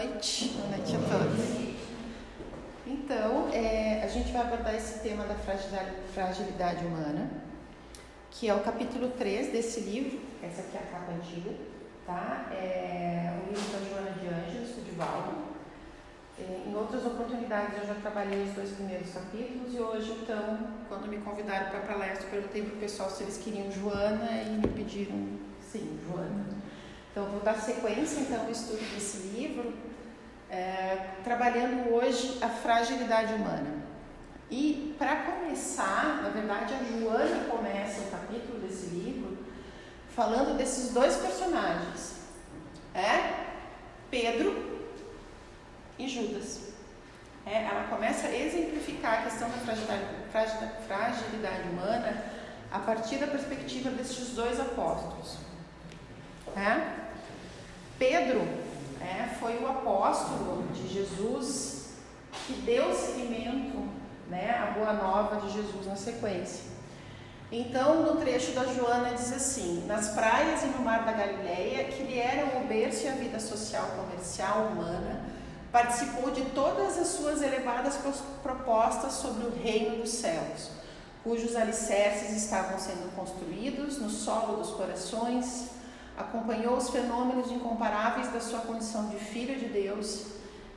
Boa noite a todos. Então, a gente vai abordar esse tema da fragilidade humana, que é o capítulo 3 desse livro. Essa aqui é a capa antiga, tá? É o livro da Joana de Ângeles, do Divaldo. Em outras oportunidades eu já trabalhei os 2 primeiros capítulos e hoje, então, quando me convidaram para a palestra, eu perguntei para o pessoal se eles queriam Joana e me pediram sim, Joana. Então, vou dar sequência, então, ao estudo desse livro, trabalhando hoje a fragilidade humana. E, para começar, na verdade, a Joana começa o capítulo desse livro falando desses 2 personagens, Pedro e Judas. Ela começa a exemplificar a questão da fragilidade humana a partir da perspectiva desses 2 apóstolos. Pedro foi o apóstolo de Jesus que deu seguimento à boa nova de Jesus na sequência. Então, no trecho da Joana diz assim: nas praias e no mar da Galileia, que lhe eram o berço e a vida social, comercial, humana, participou de todas as suas elevadas propostas sobre o reino dos céus, cujos alicerces estavam sendo construídos no solo dos corações. Acompanhou os fenômenos incomparáveis da sua condição de filho de Deus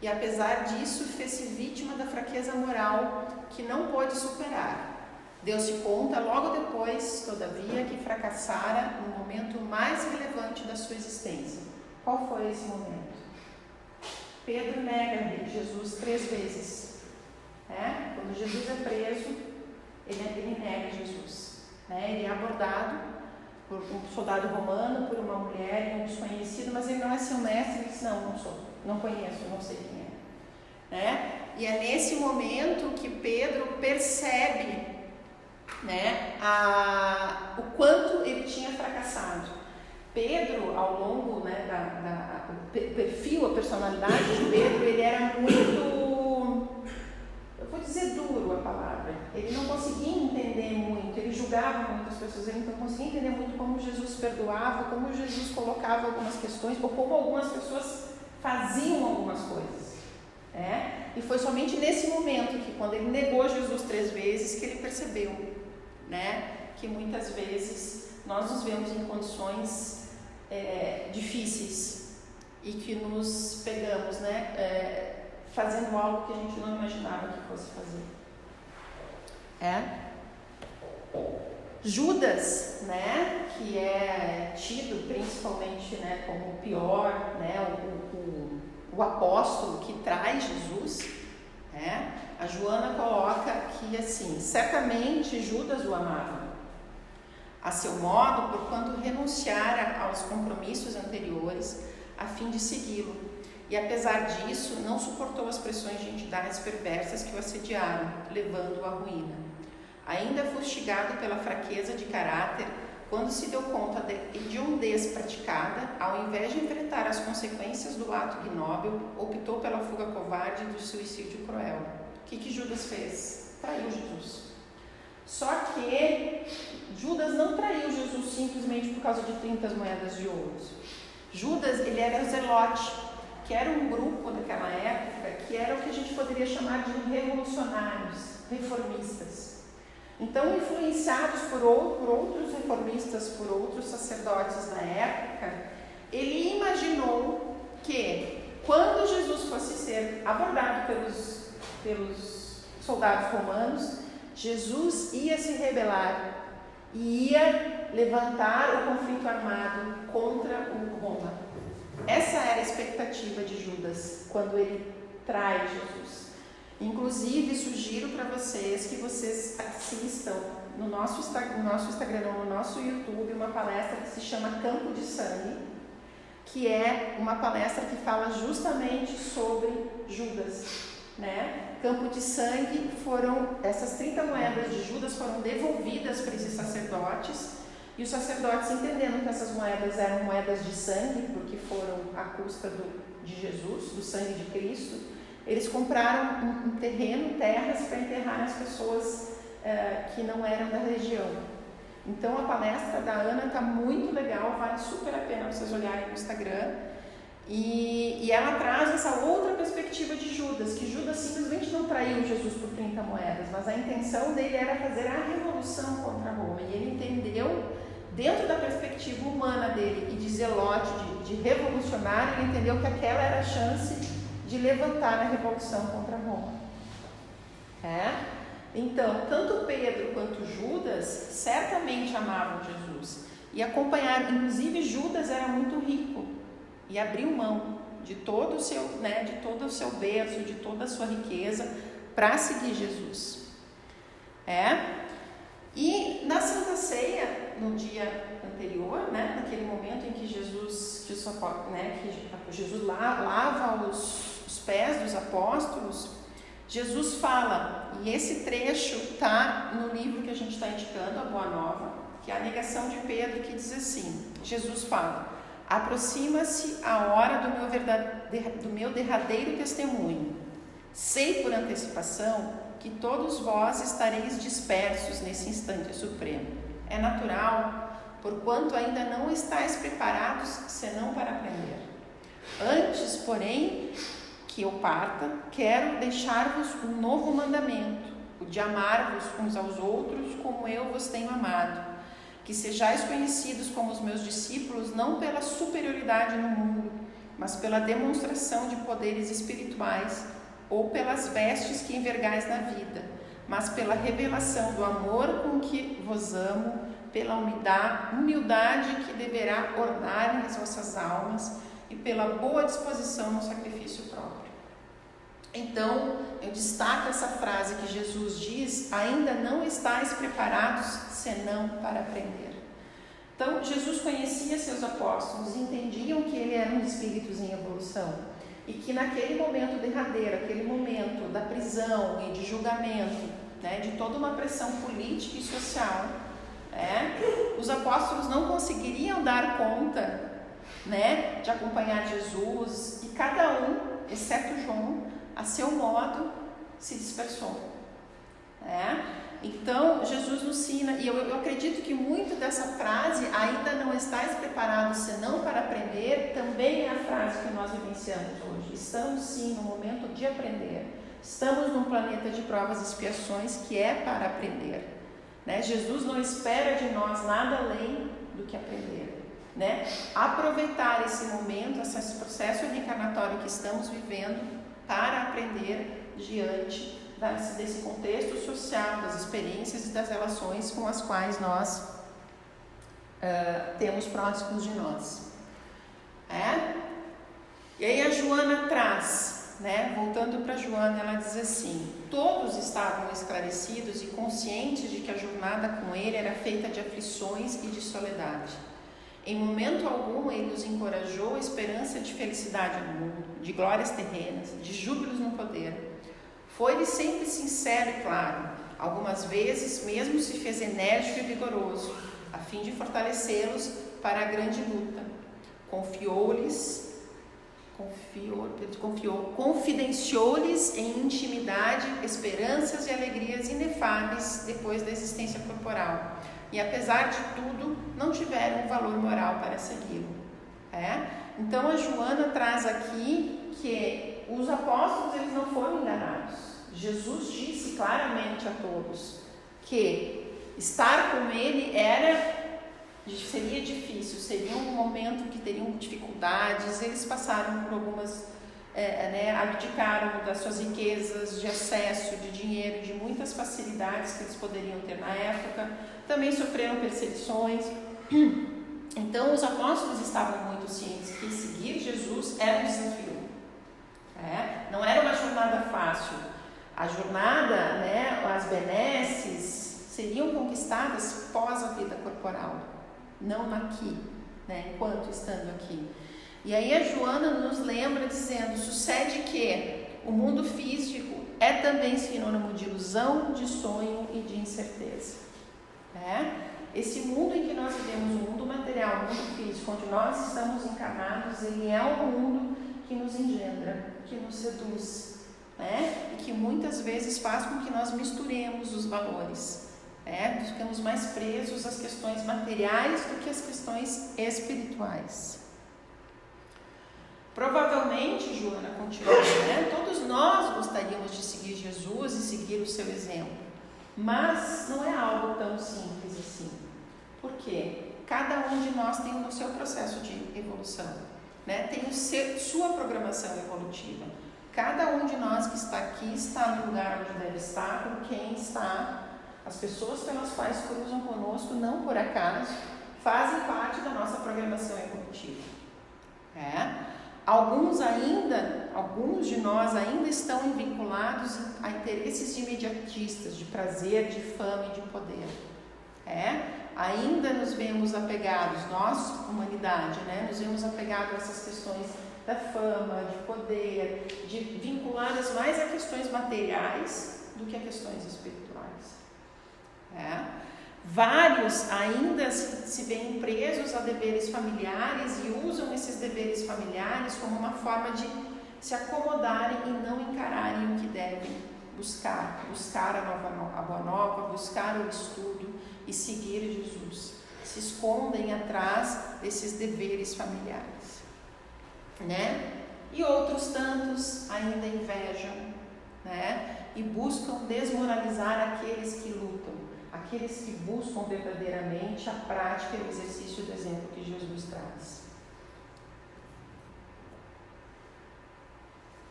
e, apesar disso, fez-se vítima da fraqueza moral que não pôde superar. Deu-se conta, logo depois, todavia, que fracassara no momento mais relevante da sua existência. Qual foi esse momento? Pedro nega Jesus 3 vezes. Quando Jesus é preso, ele nega Jesus. Ele é abordado por um soldado romano, por uma mulher e um desconhecido, mas ele não é seu mestre. Ele diz: não sou, não conheço, não sei quem é. E é nesse momento que Pedro percebe o quanto ele tinha fracassado. Pedro, ao longo do perfil, a personalidade de Pedro, ele era muito, eu vou dizer duro a palavra, ele não conseguia entender muito, ele julgava muitas pessoas, ele não conseguia entender muito como Jesus perdoava, como Jesus colocava algumas questões, ou como algumas pessoas faziam algumas coisas. E foi somente nesse momento que, quando ele negou Jesus 3 vezes, que ele percebeu que muitas vezes nós nos vemos em condições difíceis e que nos pegamos fazendo algo que a gente não imaginava que fosse fazer. Judas, que é tido principalmente como o pior, o apóstolo que traz Jesus, a Joana coloca que assim: certamente Judas o amava, a seu modo, porquanto renunciara aos compromissos anteriores a fim de segui-lo, e apesar disso não suportou as pressões de entidades perversas que o assediaram, levando-o à ruína. Ainda fustigado pela fraqueza de caráter, quando se deu conta da hediondez praticada, ao invés de enfrentar as consequências do ato ignóbil, optou pela fuga covarde e do suicídio cruel. O que Judas fez? Traiu Jesus. Só que Judas não traiu Jesus simplesmente por causa de 30 moedas de ouro. Judas, ele era zelote, que era um grupo daquela época que era o que a gente poderia chamar de revolucionários, reformistas. Então, influenciados por outros reformistas, por outros sacerdotes da época, ele imaginou que quando Jesus fosse ser abordado pelos soldados romanos, Jesus ia se rebelar e ia levantar o conflito armado contra o Roma. Essa era a expectativa de Judas quando ele trai Jesus. Inclusive, sugiro para vocês que vocês assistam no nosso Instagram, no nosso YouTube, uma palestra que se chama Campo de Sangue, que é uma palestra que fala justamente sobre Judas. Campo de Sangue essas 30 moedas de Judas foram devolvidas para esses sacerdotes, e os sacerdotes, entendendo que essas moedas eram moedas de sangue, porque foram à custa de Jesus, do sangue de Cristo, eles compraram um terreno, terras, para enterrar as pessoas que não eram da região. Então a palestra da Ana está muito legal, vale super a pena vocês olharem no Instagram. E ela traz essa outra perspectiva de Judas, que Judas simplesmente não traiu Jesus por 30 moedas, mas a intenção dele era fazer a revolução contra Roma. E ele entendeu, dentro da perspectiva humana dele e de zelote, de revolucionário, ele entendeu que aquela era a chance de levantar a revolução contra Roma. Então, tanto Pedro quanto Judas certamente amavam Jesus e acompanharam. Inclusive, Judas era muito rico e abriu mão de todo o seu, de todo o seu berço, de toda a sua riqueza, para seguir Jesus. E na Santa Ceia, no dia anterior, naquele momento em que Jesus lava os pés dos apóstolos, Jesus fala, e esse trecho está no livro que a gente está indicando, a Boa Nova, que é a negação de Pedro, que diz assim, Jesus fala: aproxima-se a hora do meu derradeiro testemunho. Sei por antecipação que todos vós estareis dispersos nesse instante supremo. É natural, porquanto ainda não estáis preparados senão para aprender. Antes, porém, que eu parta, quero deixar-vos um novo mandamento, o de amar-vos uns aos outros como eu vos tenho amado. Que sejais conhecidos como os meus discípulos, não pela superioridade no mundo, mas pela demonstração de poderes espirituais, ou pelas vestes que envergais na vida, mas pela revelação do amor com que vos amo, pela humildade que deverá ornar as vossas almas e pela boa disposição no sacrifício próprio. Então, eu destaco essa frase que Jesus diz: ainda não estáis preparados senão para aprender. Então, Jesus conhecia seus apóstolos e entendiam que eles eram espíritos em evolução e que naquele momento derradeiro, aquele momento da prisão e de julgamento, de toda uma pressão política e social, os apóstolos não conseguiriam dar conta, de acompanhar Jesus, e cada um, exceto João, a seu modo, se dispersou. Então, Jesus nos ensina, e eu acredito que muito dessa frase, ainda não estáis preparados senão para aprender, também é a frase que nós vivenciamos hoje. Estamos sim no momento de aprender. Estamos num planeta de provas e expiações que é para aprender. Jesus não espera de nós nada além do que aprender. Aproveitar esse momento, esse processo reencarnatório que estamos vivendo para aprender diante desse contexto social, das experiências e das relações com as quais nós temos próximos de nós. E aí a Joana traz, voltando para Joana, ela diz assim: todos estavam esclarecidos e conscientes de que a jornada com ele era feita de aflições e de soledade. Em momento algum ele nos encorajou a esperança de felicidade no mundo, de glórias terrenas, de júbilos no poder. Foi-lhe sempre sincero e claro, algumas vezes mesmo se fez enérgico e vigoroso, a fim de fortalecê-los para a grande luta. Confidenciou-lhes em intimidade esperanças e alegrias inefáveis depois da existência corporal, e apesar de tudo, não tiveram um valor moral para segui-lo. Então a Joana traz aqui que os apóstolos eles não foram enganados. Jesus disse claramente a todos que estar com ele seria difícil, seria um momento que teriam dificuldades. Eles passaram por algumas, abdicaram das suas riquezas, de acesso, de dinheiro, de muitas facilidades que eles poderiam ter na época. Também sofreram perseguições. Então os apóstolos estavam muito cientes que seguir Jesus era um desafio. Não era uma jornada fácil. A jornada, as benesses seriam conquistadas pós a vida corporal, não aqui, enquanto estando aqui. E aí a Joana nos lembra dizendo: sucede que o mundo físico é também sinônimo de ilusão, de sonho e de incerteza. Esse mundo em que nós vivemos, o mundo material, o mundo físico, onde nós estamos encarnados, ele é um mundo que nos engendra, que nos seduz, e que muitas vezes faz com que nós misturemos os valores, ficamos mais presos às questões materiais do que às questões espirituais. Provavelmente, Joana continua, né? Todos nós gostaríamos de seguir Jesus e seguir o seu exemplo, mas não é algo tão simples assim. Por quê? Cada um de nós tem o seu processo de evolução, né? Tem sua programação evolutiva. Cada um de nós que está aqui está no lugar onde deve estar, com quem está. As pessoas pelas quais cruzam conosco, não por acaso, fazem parte da nossa programação evolutiva. Alguns de nós ainda estão vinculados a interesses imediatistas, de prazer, de fama e de poder. Ainda nos vemos apegados, nós, humanidade, né? Nos vemos apegados a essas questões da fama, de poder, vinculadas mais a questões materiais do que a questões espirituais. Vários ainda se veem presos a deveres familiares e usam esses deveres familiares como uma forma de se acomodarem e não encararem o que devem buscar a boa nova, buscar o estudo e seguir Jesus. Se escondem atrás desses deveres familiares, né? E outros tantos ainda invejam, né? E buscam desmoralizar aqueles que lutam, aqueles que buscam verdadeiramente a prática e o exercício do exemplo que Jesus traz.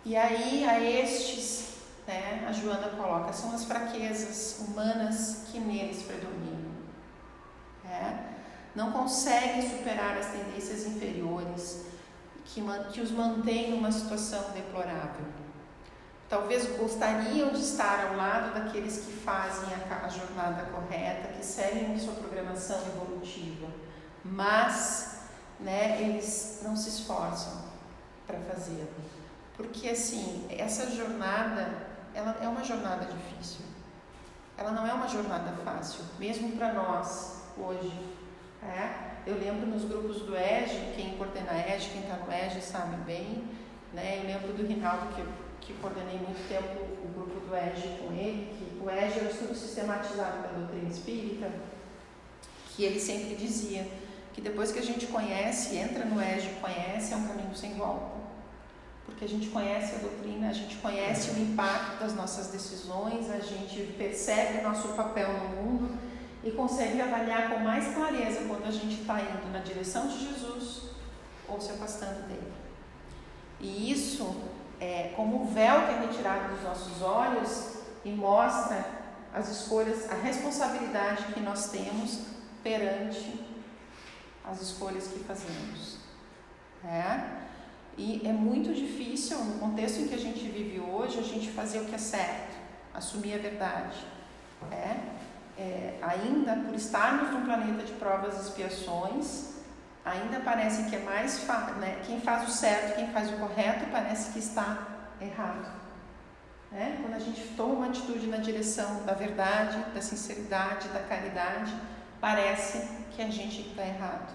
E aí, a estes, né, a Joana coloca, são as fraquezas humanas que neles predominam. Não conseguem superar as tendências inferiores que os mantêm numa situação deplorável. Talvez gostariam de estar ao lado daqueles que fazem a jornada correta, que seguem a sua programação evolutiva, mas, né, eles não se esforçam para fazê-lo. Porque, assim, essa jornada, ela é uma jornada difícil. Ela não é uma jornada fácil, mesmo para nós, hoje. Eu lembro nos grupos do EJE, quem coordena EJE, quem está no EJE sabe bem, né? Eu lembro do Rinaldo, que coordenei muito tempo o grupo do EJE com ele, que o EJE é o estudo sistematizado da doutrina espírita, que ele sempre dizia que depois que a gente conhece, entra no EJE e conhece, é um caminho sem volta. Porque a gente conhece a doutrina, a gente conhece o impacto das nossas decisões, a gente percebe o nosso papel no mundo e consegue avaliar com mais clareza quando a gente está indo na direção de Jesus ou se afastando dele. E isso é como um véu que é retirado dos nossos olhos e mostra as escolhas, a responsabilidade que nós temos perante as escolhas que fazemos. E é muito difícil, no contexto em que a gente vive hoje, a gente fazer o que é certo, assumir a verdade. Ainda por estarmos num planeta de provas e expiações, ainda parece que é mais fácil, né? Quem faz o certo, quem faz o correto, parece que está errado. Quando a gente toma uma atitude na direção da verdade, da sinceridade, da caridade, parece que a gente está errado.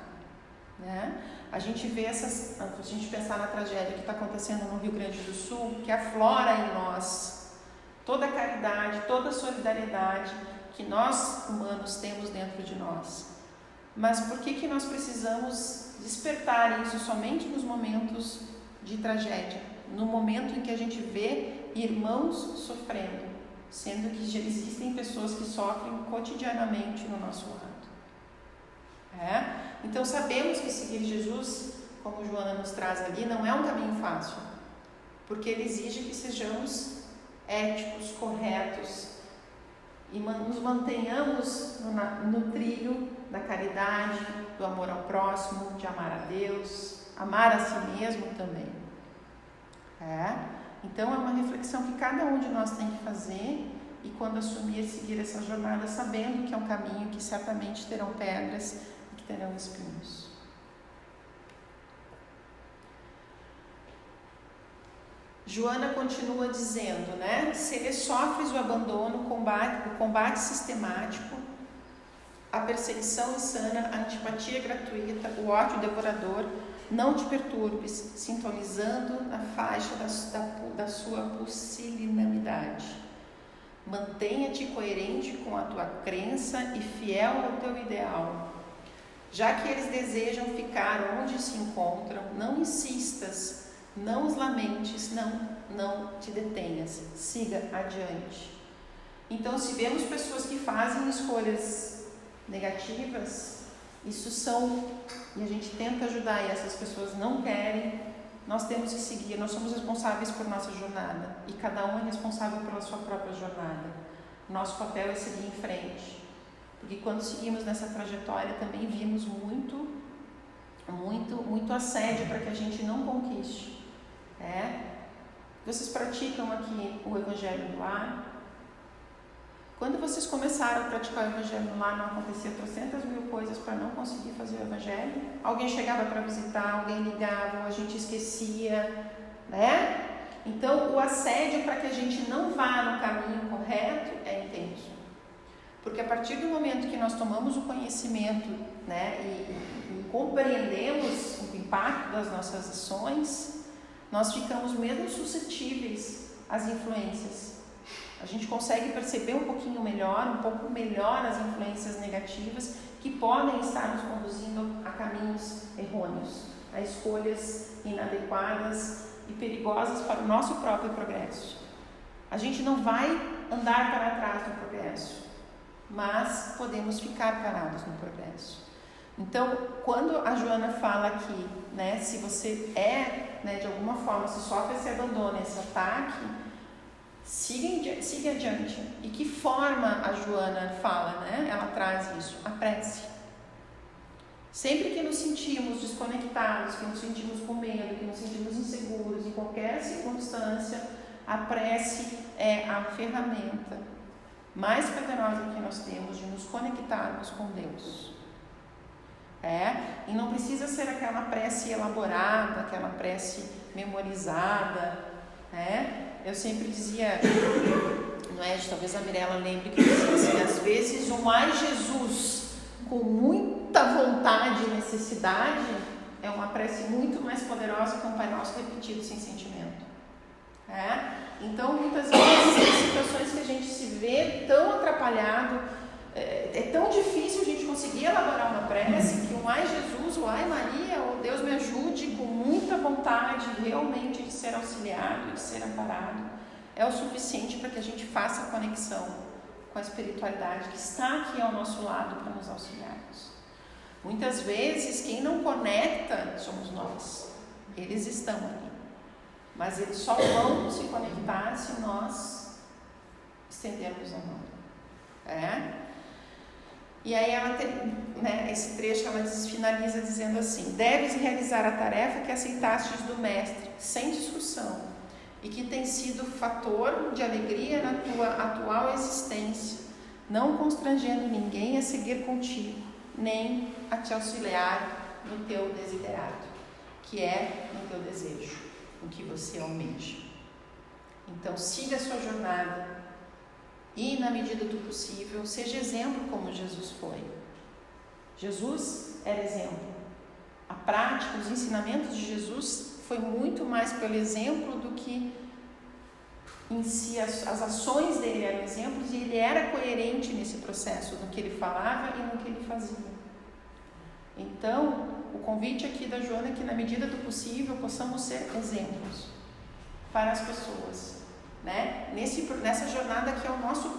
A gente vê se a gente pensar na tragédia que está acontecendo no Rio Grande do Sul, que aflora em nós toda a caridade, toda a solidariedade que nós, humanos, temos dentro de nós. Mas por que nós precisamos despertar isso somente nos momentos de tragédia? No momento em que a gente vê irmãos sofrendo, sendo que já existem pessoas que sofrem cotidianamente no nosso lado. Então sabemos que seguir Jesus, como Joana nos traz ali, não é um caminho fácil, porque ele exige que sejamos éticos, corretos e nos mantenhamos no trilho da caridade, do amor ao próximo, de amar a Deus, amar a si mesmo também. Então é uma reflexão que cada um de nós tem que fazer, e quando assumir seguir essa jornada, sabendo que é um caminho que certamente terão pedras e que terão espinhos. Joana continua dizendo, né? Se ele sofres o abandono, o combate sistemático, a perseguição insana, a antipatia gratuita, o ódio devorador, não te perturbes, sintonizando na faixa da sua pusilanimidade. Mantenha-te coerente com a tua crença e fiel ao teu ideal. Já que eles desejam ficar onde se encontram, não insistas não os lamentes, não te detenhas, siga adiante. Então, se vemos pessoas que fazem escolhas negativas, isso são, e a gente tenta ajudar e essas pessoas não querem, nós temos que seguir, nós somos responsáveis por nossa jornada e cada um é responsável pela sua própria jornada. Nosso papel é seguir em frente, porque quando seguimos nessa trajetória também vimos muito assédio para que a gente não conquiste. Vocês praticam aqui o Evangelho no Lar? Quando vocês começaram a praticar o Evangelho no Lar, não acontecia 300.000 coisas para não conseguir fazer o Evangelho? Alguém chegava para visitar, alguém ligava, a gente esquecia, né? Então, o assédio para que a gente não vá no caminho correto é intenso. Porque a partir do momento que nós tomamos o conhecimento, né, e compreendemos o impacto das nossas ações, nós ficamos mesmo suscetíveis às influências. A gente consegue perceber um pouco melhor as influências negativas que podem estar nos conduzindo a caminhos errôneos, a escolhas inadequadas e perigosas para o nosso próprio progresso. A gente não vai andar para trás no progresso, mas podemos ficar parados no progresso. Então, quando a Joana fala aqui, né, se você de alguma forma, se sofre esse abandono, esse ataque, siga adiante. E que forma a Joana fala, né? Ela traz isso, a prece. Sempre que nos sentimos desconectados, que nos sentimos com medo, que nos sentimos inseguros, em qualquer circunstância, a prece é a ferramenta mais poderosa que nós temos de nos conectarmos com Deus. E não precisa ser aquela prece elaborada, aquela prece memorizada, Eu sempre dizia, talvez a Mirella lembre que eu dizia assim, às vezes um ai Jesus com muita vontade e necessidade é uma prece muito mais poderosa que um Pai Nosso repetido sem sentimento. Então, muitas vezes, tem situações que a gente se vê tão atrapalhado, é tão difícil a gente conseguir elaborar uma prece que um ai Jesus, ou ai Maria, ou Deus me ajude, com muita vontade realmente de ser auxiliado, de ser amparado, é o suficiente para que a gente faça a conexão com a espiritualidade que está aqui ao nosso lado para nos auxiliarmos. Muitas vezes, quem não conecta somos nós. Eles estão ali. Mas eles só vão se conectar se nós estendermos a mão. E aí ela tem, esse trecho ela finaliza dizendo assim: deves realizar a tarefa que aceitastes do Mestre, sem discussão, e que tem sido fator de alegria na tua atual existência, não constrangendo ninguém a seguir contigo, nem a te auxiliar no teu desiderato, que é no teu desejo, no que você almeja. Então, siga a sua jornada e, na medida do possível, seja exemplo como Jesus foi. Jesus era exemplo. A prática, os ensinamentos de Jesus foi muito mais pelo exemplo do que em si. As ações dele eram exemplos e ele era coerente nesse processo, no que ele falava e no que ele fazia. Então, o convite aqui da Joana é que, na medida do possível, possamos ser exemplos para as pessoas, nessa jornada que é o nosso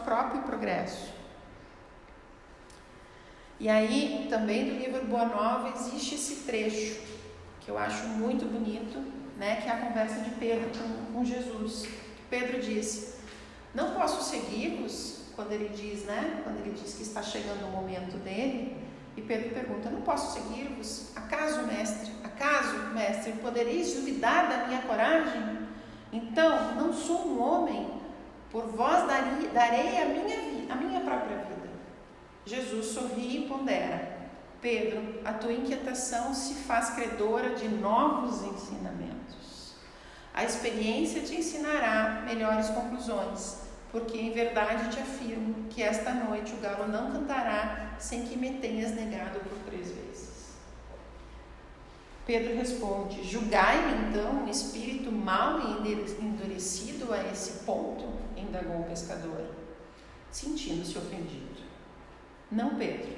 próprio progresso. E aí, também do livro Boa Nova, existe esse trecho que eu acho muito bonito, que é a conversa de Pedro com Jesus. Pedro disse: não posso seguir-vos, quando ele diz que está chegando o momento dele. E Pedro pergunta: não posso seguir-vos? Acaso, mestre, podereis duvidar da minha coragem? Então, não sou um homem, por vós darei a minha própria vida. Jesus sorri e pondera: Pedro, a tua inquietação se faz credora de novos ensinamentos. A experiência te ensinará melhores conclusões, porque em verdade te afirmo que esta noite o galo não cantará sem que me tenhas negado por 3 vezes. Pedro responde: julgai-me então um espírito mau e endurecido a esse ponto? Indagou o pescador, sentindo-se ofendido. Não, Pedro,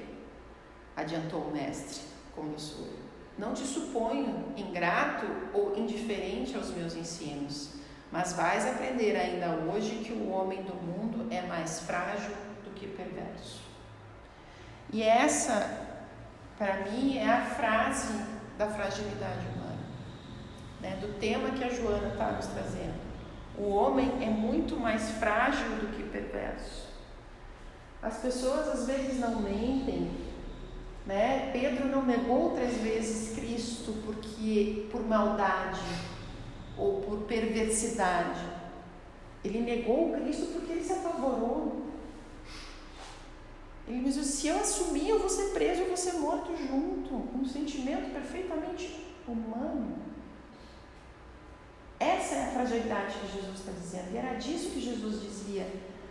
adiantou o mestre com doçura. não te suponho ingrato ou indiferente aos meus ensinos, mas vais aprender ainda hoje que o homem do mundo é mais frágil do que perverso. E essa, para mim, é a frase da fragilidade humana, né? Do tema que a Joana está nos trazendo. O homem é muito mais frágil do que perverso. As pessoas às vezes não mentem, né? Pedro não negou 3 vezes Cristo por maldade ou por perversidade. Ele negou o Cristo porque ele se apavorou. Ele disse: se eu assumir, eu vou ser preso, eu vou ser morto junto. Um sentimento perfeitamente humano. Essa é a fragilidade que Jesus está dizendo. E era disso que Jesus dizia: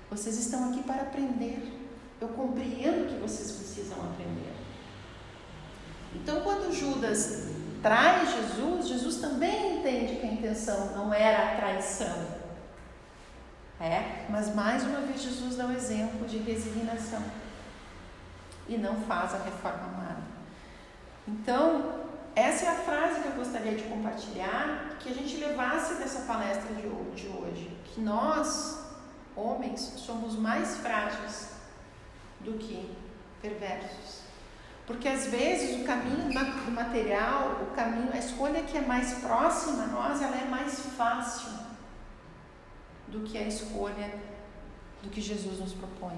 vocês estão aqui para aprender. Eu compreendo que vocês precisam aprender. Então, quando Judas trai Jesus também entende que a intenção não era a traição. Mas mais uma vez Jesus dá o exemplo de resignação e não faz a reforma amada. Então, essa é a frase que eu gostaria de compartilhar, que a gente levasse dessa palestra de hoje, que nós, homens, somos mais frágeis do que perversos. Porque às vezes o caminho do material, a escolha que é mais próxima a nós, ela é mais fácil do que a escolha do que Jesus nos propõe.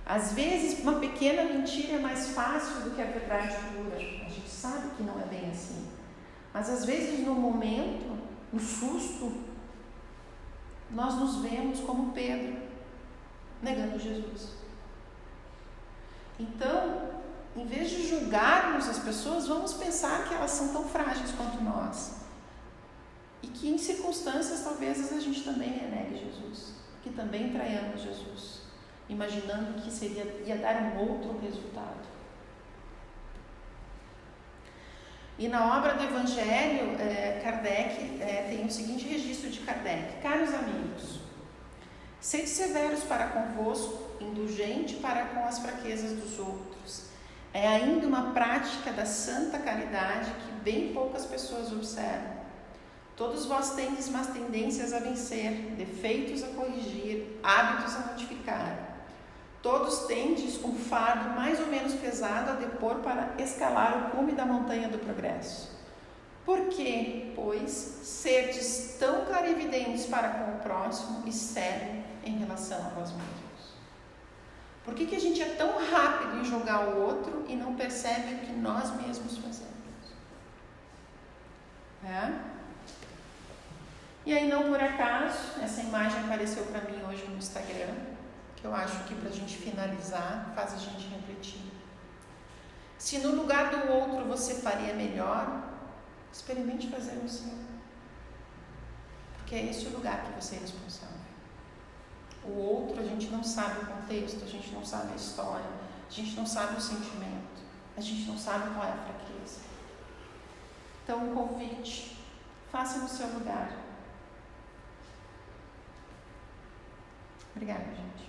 Às vezes uma pequena mentira é mais fácil do que a verdade pura. A gente sabe que não é bem assim. Mas às vezes no momento, no susto, nós nos vemos como Pedro, negando Jesus. Então, em vez de julgarmos as pessoas, vamos pensar que elas são tão frágeis quanto nós. E que em circunstâncias talvez a gente também renegue Jesus, que também traiamos Jesus, imaginando que ia dar um outro resultado. E na obra do Evangelho, Kardec tem o seguinte registro de Kardec: caros amigos, sede severos para convosco, indulgente para com as fraquezas dos outros. É ainda uma prática da santa caridade que bem poucas pessoas observam. Todos vós tendes más tendências a vencer, defeitos a corrigir, hábitos a modificar. Todos tendes um fardo mais ou menos pesado a depor para escalar o cume da montanha do progresso. Por que, pois, serdes tão clarividentes para com o próximo e cegos em relação a vós mesmos? Por que a gente é tão rápido em julgar o outro e não percebe o que nós mesmos fazemos? E aí, não por acaso, essa imagem apareceu para mim hoje no Instagram, que eu acho que para a gente finalizar, faz a gente refletir. Se no lugar do outro você faria melhor, experimente fazer no seu. Porque é esse o lugar que você é responsável. O outro, a gente não sabe o contexto, a gente não sabe a história, a gente não sabe o sentimento, a gente não sabe qual é a fraqueza. Então, um convite, faça no seu lugar. Obrigada, gente.